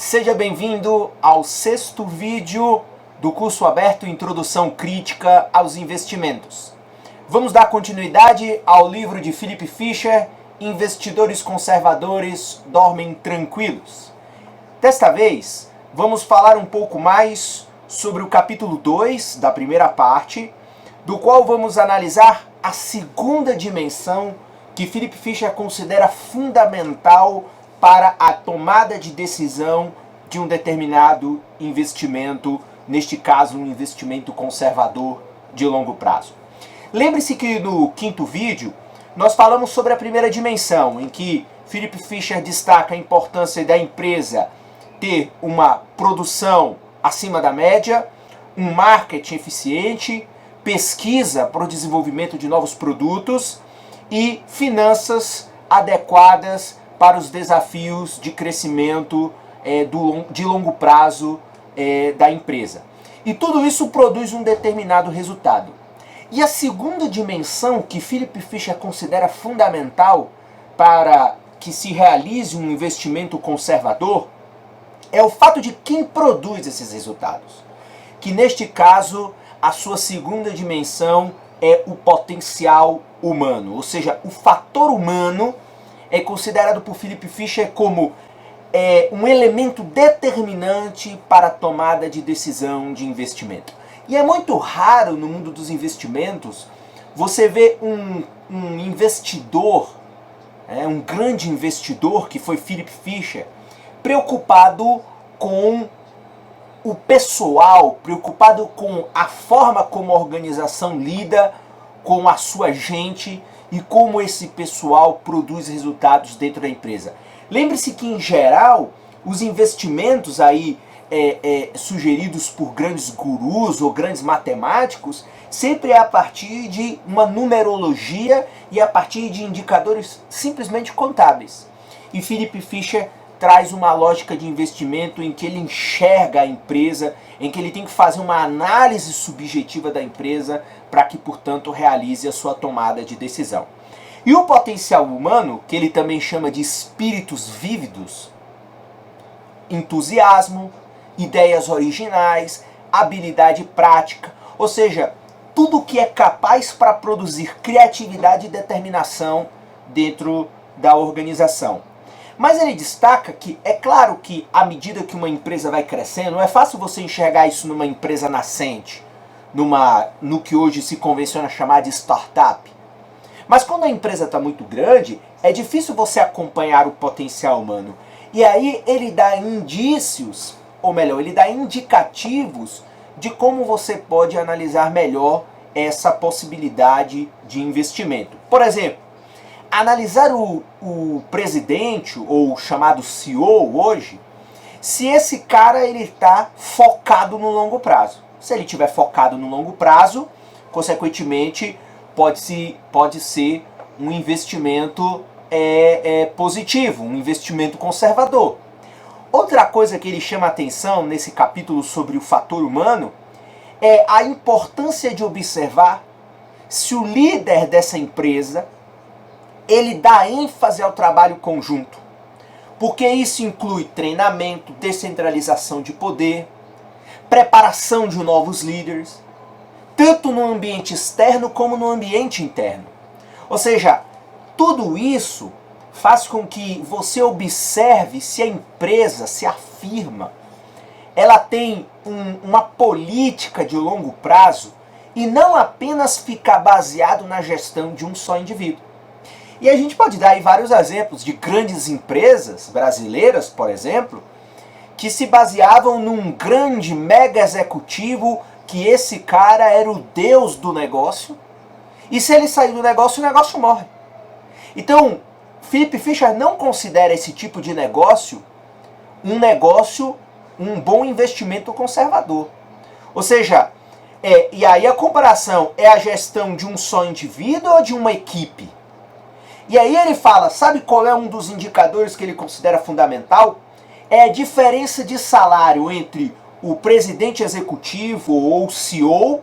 Seja bem-vindo ao sexto vídeo do curso aberto Introdução Crítica aos Investimentos. Vamos dar continuidade ao livro de Philip Fisher, Investidores Conservadores Dormem Tranquilos. Desta vez, vamos falar um pouco mais sobre o capítulo 2 da primeira parte, do qual vamos analisar a segunda dimensão que Philip Fisher considera fundamental para a tomada de decisão de um determinado investimento, neste caso um investimento conservador de longo prazo. Lembre-se que no quinto vídeo nós falamos sobre a primeira dimensão, em que Philip Fisher destaca a importância da empresa ter uma produção acima da média, um marketing eficiente, pesquisa para o desenvolvimento de novos produtos e finanças adequadas para os desafios de crescimento de longo prazo da empresa. E tudo isso produz um determinado resultado. E a segunda dimensão que Philip Fisher considera fundamental para que se realize um investimento conservador é o fato de quem produz esses resultados. Que neste caso, a sua segunda dimensão é o potencial humano, ou seja, o fator humano é considerado por Philip Fisher como um elemento determinante para a tomada de decisão de investimento. E é muito raro no mundo dos investimentos você ver um investidor, um grande investidor que foi Philip Fisher, preocupado com o pessoal, preocupado com a forma como a organização lida com a sua gente e como esse pessoal produz resultados dentro da empresa. Lembre-se que, em geral, os investimentos aí sugeridos por grandes gurus ou grandes matemáticos sempre é a partir de uma numerologia e a partir de indicadores simplesmente contábeis. E Philip Fisher traz uma lógica de investimento em que ele enxerga a empresa, em que ele tem que fazer uma análise subjetiva da empresa para que, portanto, realize a sua tomada de decisão. E o potencial humano, que ele também chama de espíritos vívidos, entusiasmo, ideias originais, habilidade prática, ou seja, tudo que é capaz para produzir criatividade e determinação dentro da organização. Mas ele destaca que, é claro que à medida que uma empresa vai crescendo, não é fácil você enxergar isso numa empresa nascente, no que hoje se convenciona chamar de startup. Mas quando a empresa está muito grande, é difícil você acompanhar o potencial humano. E aí ele dá indícios, ou melhor, ele dá indicativos de como você pode analisar melhor essa possibilidade de investimento. Por exemplo, analisar o presidente, ou chamado CEO hoje, se esse cara ele está focado no longo prazo. Se ele estiver focado no longo prazo, consequentemente, pode ser um investimento positivo, um investimento conservador. Outra coisa que ele chama a atenção nesse capítulo sobre o fator humano é a importância de observar se o líder dessa empresa ele dá ênfase ao trabalho conjunto, porque isso inclui treinamento, descentralização de poder, preparação de novos líderes, tanto no ambiente externo como no ambiente interno. Ou seja, tudo isso faz com que você observe se a empresa, se a firma, ela tem uma política de longo prazo e não apenas ficar baseado na gestão de um só indivíduo. E a gente pode dar aí vários exemplos de grandes empresas brasileiras, por exemplo, que se baseavam num grande mega executivo que esse cara era o deus do negócio, e se ele sair do negócio, o negócio morre. Então, Philip Fisher não considera esse tipo de negócio um bom investimento conservador. Ou seja, e aí a comparação é a gestão de um só indivíduo ou de uma equipe? E aí ele fala, sabe qual é um dos indicadores que ele considera fundamental? É a diferença de salário entre o presidente executivo ou CEO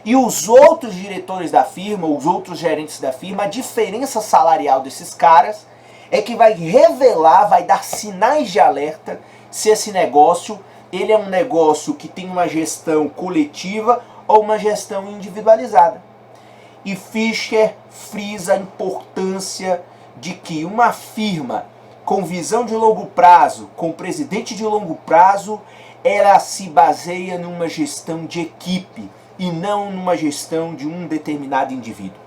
e os outros diretores da firma, os outros gerentes da firma. A diferença salarial desses caras é que vai revelar, vai dar sinais de alerta se esse negócio ele é um negócio que tem uma gestão coletiva ou uma gestão individualizada. E Fisher frisa a importância de que uma firma com visão de longo prazo, com presidente de longo prazo, ela se baseia numa gestão de equipe e não numa gestão de um determinado indivíduo.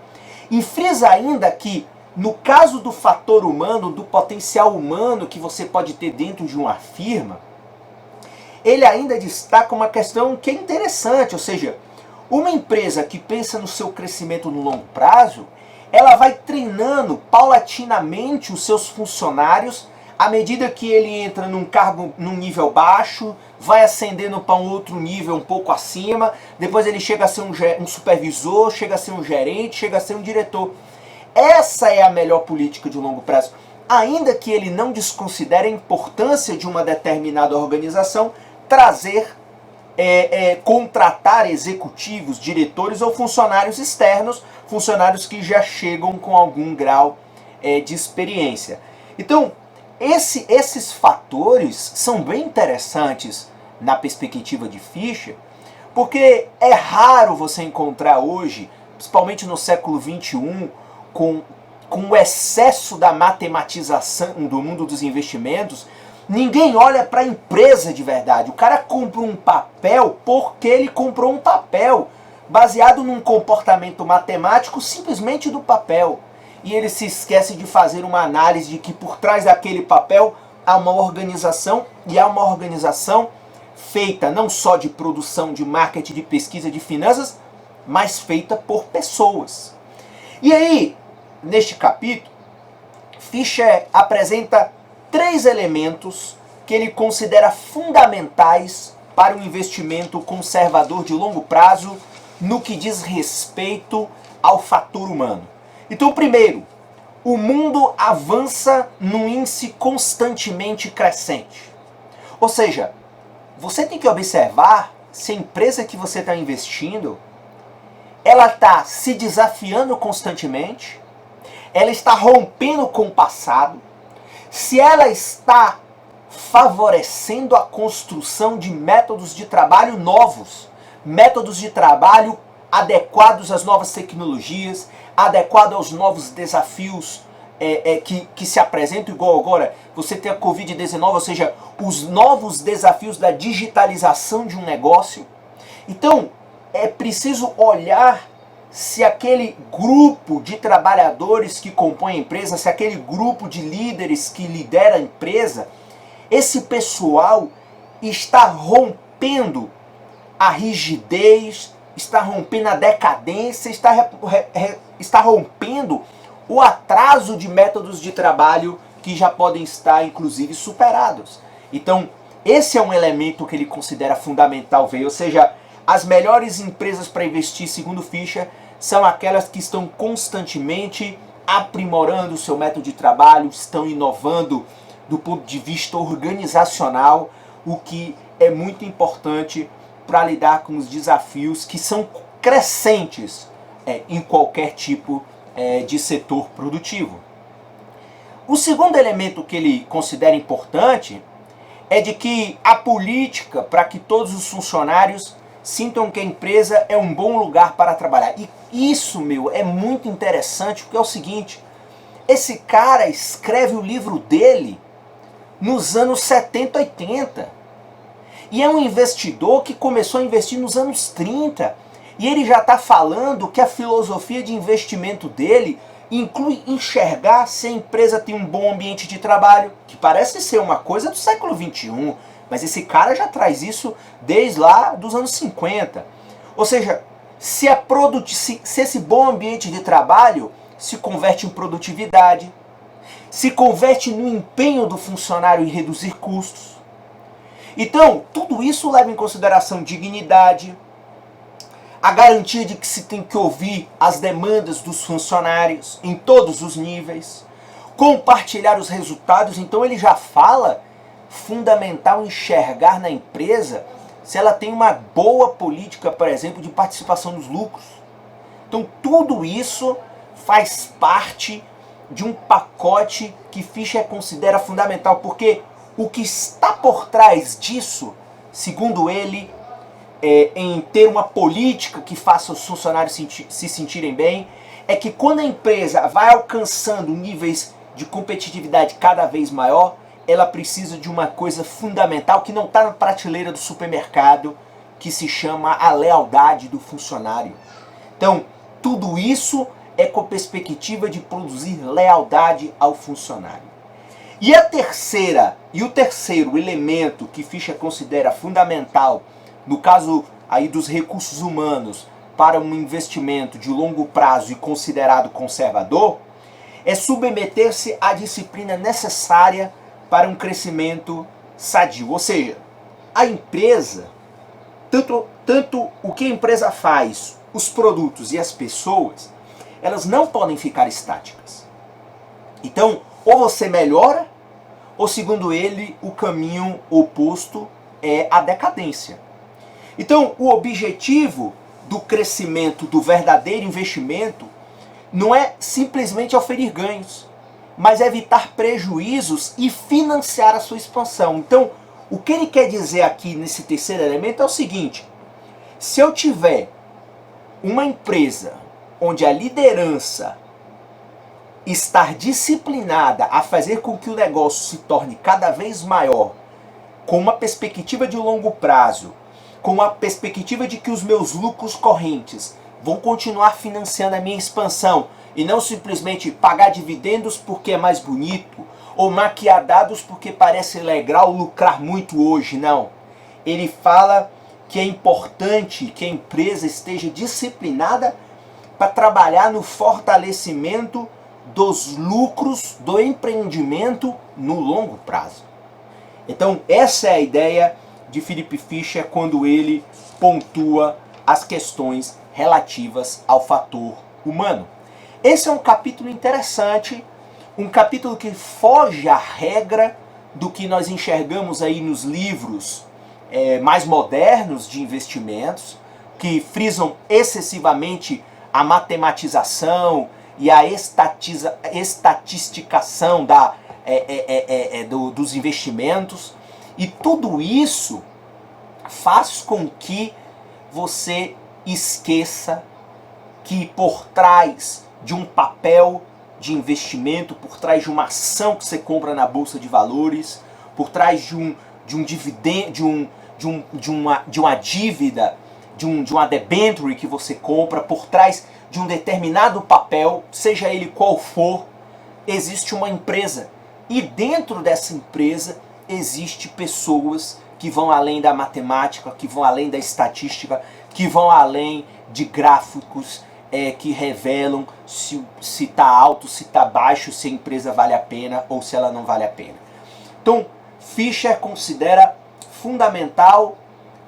E frisa ainda que, no caso do fator humano, do potencial humano que você pode ter dentro de uma firma, ele ainda destaca uma questão que é interessante, ou seja, uma empresa que pensa no seu crescimento no longo prazo, ela vai treinando paulatinamente os seus funcionários à medida que ele entra num cargo, num nível baixo, vai ascendendo para um outro nível um pouco acima, depois ele chega a ser um supervisor, chega a ser um gerente, chega a ser um diretor. Essa é a melhor política de longo prazo. Ainda que ele não desconsidere a importância de uma determinada organização trazer, contratar executivos, diretores ou funcionários externos, funcionários que já chegam com algum grau de experiência. Então, esses fatores são bem interessantes na perspectiva de Fisher, porque é raro você encontrar hoje, principalmente no século XXI, com o excesso da matematização do mundo dos investimentos, ninguém olha para a empresa de verdade. O cara compra um papel porque ele comprou um papel, baseado num comportamento matemático simplesmente do papel. E ele se esquece de fazer uma análise de que por trás daquele papel há uma organização, e há uma organização feita não só de produção, de marketing, de pesquisa, de finanças, mas feita por pessoas. E aí, neste capítulo, Fisher apresenta 3 elementos que ele considera fundamentais para um investimento conservador de longo prazo no que diz respeito ao fator humano. Então, primeiro, o mundo avança num índice constantemente crescente. Ou seja, você tem que observar se a empresa que você está investindo, ela está se desafiando constantemente, ela está rompendo com o passado, se ela está favorecendo a construção de métodos de trabalho novos, métodos de trabalho adequados às novas tecnologias, adequados aos novos desafios que se apresentam, igual agora você tem a Covid-19, ou seja, os novos desafios da digitalização de um negócio. Então, é preciso olhar se aquele grupo de trabalhadores que compõe a empresa, se aquele grupo de líderes que lidera a empresa, esse pessoal está rompendo a rigidez, está rompendo a decadência, está rompendo o atraso de métodos de trabalho que já podem estar, inclusive, superados. Então, esse é um elemento que ele considera fundamental ver, ou seja, as melhores empresas para investir, segundo Fisher, são aquelas que estão constantemente aprimorando o seu método de trabalho, estão inovando do ponto de vista organizacional, o que é muito importante para lidar com os desafios que são crescentes em qualquer tipo de setor produtivo. O segundo elemento que ele considera importante é de que a política para que todos os funcionários sintam que a empresa é um bom lugar para trabalhar. E isso, é muito interessante, porque é o seguinte, esse cara escreve o livro dele nos anos 70, 80. E é um investidor que começou a investir nos anos 30. E ele já está falando que a filosofia de investimento dele inclui enxergar se a empresa tem um bom ambiente de trabalho, que parece ser uma coisa do século XXI, mas esse cara já traz isso desde lá dos anos 50. Ou seja, se esse bom ambiente de trabalho se converte em produtividade, se converte no empenho do funcionário em reduzir custos. Então, tudo isso leva em consideração dignidade, a garantia de que se tem que ouvir as demandas dos funcionários em todos os níveis, compartilhar os resultados. Então ele já fala fundamental enxergar na empresa se ela tem uma boa política, por exemplo, de participação nos lucros. Então tudo isso faz parte de um pacote que Fisher considera fundamental, porque O que está por trás disso, segundo ele, em ter uma política que faça os funcionários se sentirem bem, é que quando a empresa vai alcançando níveis de competitividade cada vez maior, ela precisa de uma coisa fundamental que não está na prateleira do supermercado, que se chama a lealdade do funcionário. Então, tudo isso é com a perspectiva de produzir lealdade ao funcionário. E o terceiro elemento que Fischer considera fundamental, no caso aí dos recursos humanos, para um investimento de longo prazo e considerado conservador, é submeter-se à disciplina necessária para um crescimento sadio. Ou seja, a empresa, tanto o que a empresa faz, os produtos e as pessoas, elas não podem ficar estáticas. Então, ou você melhora, ou segundo ele, o caminho oposto é a decadência. Então, o objetivo do crescimento, do verdadeiro investimento, não é simplesmente oferir ganhos, mas evitar prejuízos e financiar a sua expansão. Então, o que ele quer dizer aqui nesse terceiro elemento é o seguinte: se eu tiver uma empresa onde a liderança estar disciplinada a fazer com que o negócio se torne cada vez maior, com uma perspectiva de longo prazo, com a perspectiva de que os meus lucros correntes vão continuar financiando a minha expansão e não simplesmente pagar dividendos porque é mais bonito ou maquiar dados porque parece legal lucrar muito hoje, não. Ele fala que é importante que a empresa esteja disciplinada para trabalhar no fortalecimento dos lucros do empreendimento no longo prazo. Então, essa é a ideia de Philip Fischer quando ele pontua as questões relativas ao fator humano. Esse é um capítulo interessante, um capítulo que foge à regra do que nós enxergamos aí nos livros mais modernos de investimentos, que frisam excessivamente a matematização e a estatisticação dos investimentos. E tudo isso faz com que você esqueça que por trás de um papel de investimento, por trás de uma ação que você compra na bolsa de valores, por trás de um dividendo, de uma dívida, de uma debenture que você compra, por trás de um determinado papel, seja ele qual for, existe uma empresa. E dentro dessa empresa existe pessoas que vão além da matemática, que vão além da estatística, que vão além de gráficos que revelam se está alto, se está baixo, se a empresa vale a pena ou se ela não vale a pena. Então, Fischer considera fundamental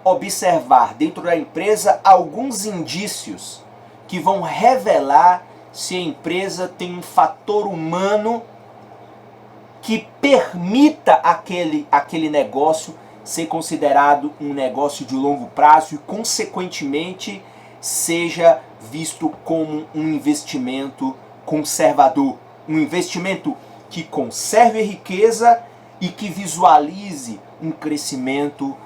observar dentro da empresa alguns indícios que vão revelar se a empresa tem um fator humano que permita aquele negócio ser considerado um negócio de longo prazo e, consequentemente, seja visto como um investimento conservador. Um investimento que conserve a riqueza e que visualize um crescimento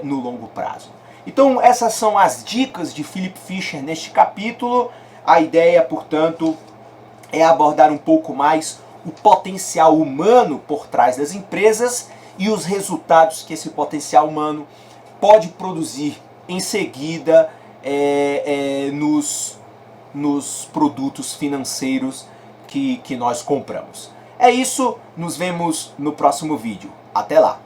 no longo prazo. Então, essas são as dicas de Philip Fischer neste capítulo. A ideia, portanto, é abordar um pouco mais o potencial humano por trás das empresas e os resultados que esse potencial humano pode produzir em seguida nos produtos financeiros que nós compramos. É isso, nos vemos no próximo vídeo. Até lá!